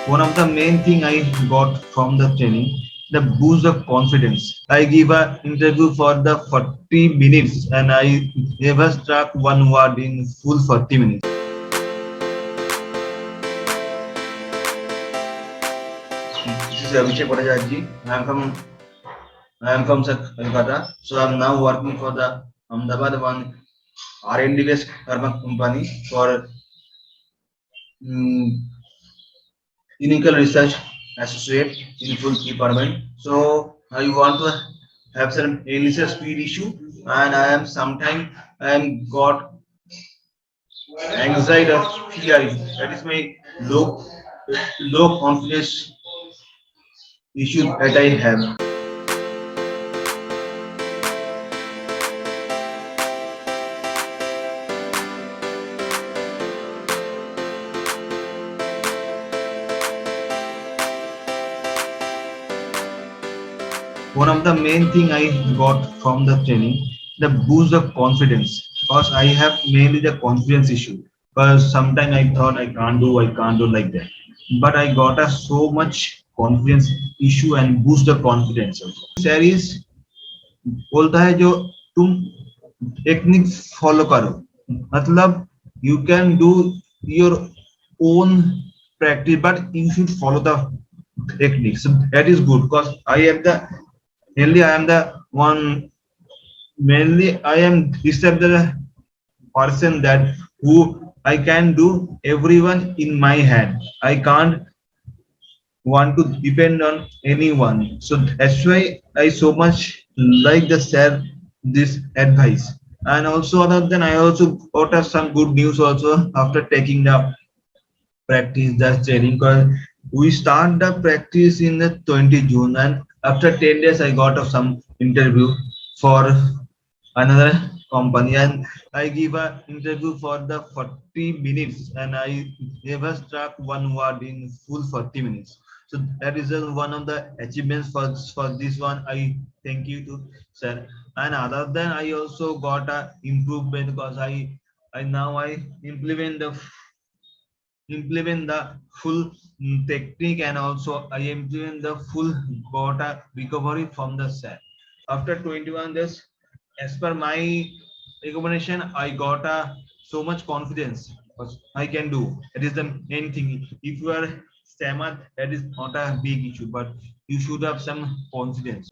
One of the main thing I got from the training, the boost of confidence. I give a interview for the 40 minutes and I never struck one word in full 40 minutes. This is Abhishek Bhattacharya. I am from Kolkata. So I'm now working for the Ahmedabad one R&D based pharma company for um, clinical research associate in full department. So I want to have some initial speed issue, and I am sometimes I am got anxiety or fear. That is my low confidence issue that I have. One of the main thing I got from the training, the boost of confidence, because I have mainly the confidence issue, because sometimes I thought I can't do like that, but I got a so much confidence issue and boost the confidence also. Series बोलता है जो तुम technique follow करो, मतलब you can do your own practice but you should follow the techniques. So that is good because I am the mainly I am the one mainly I am this type the person that who I can do everyone in my hand. I can't want to depend on anyone. So that's why I so much like the share this advice. And also other than I also got us some good news also after taking the practice the training because we start the practice in the 20 June and after 10 days I got of some interview for another company and I give a interview for the 40 minutes and I never struck one word in full 40 minutes. So that is one of the achievements for this one. I thank you to sir. And other than I also got a improvement because I now I implement the full technique and also I implement the full got a recovery from the set. After 21 days, as per my recommendation, I got a so much confidence. I can do. That is the main thing. If you are stammered, that is not a big issue, but you should have some confidence.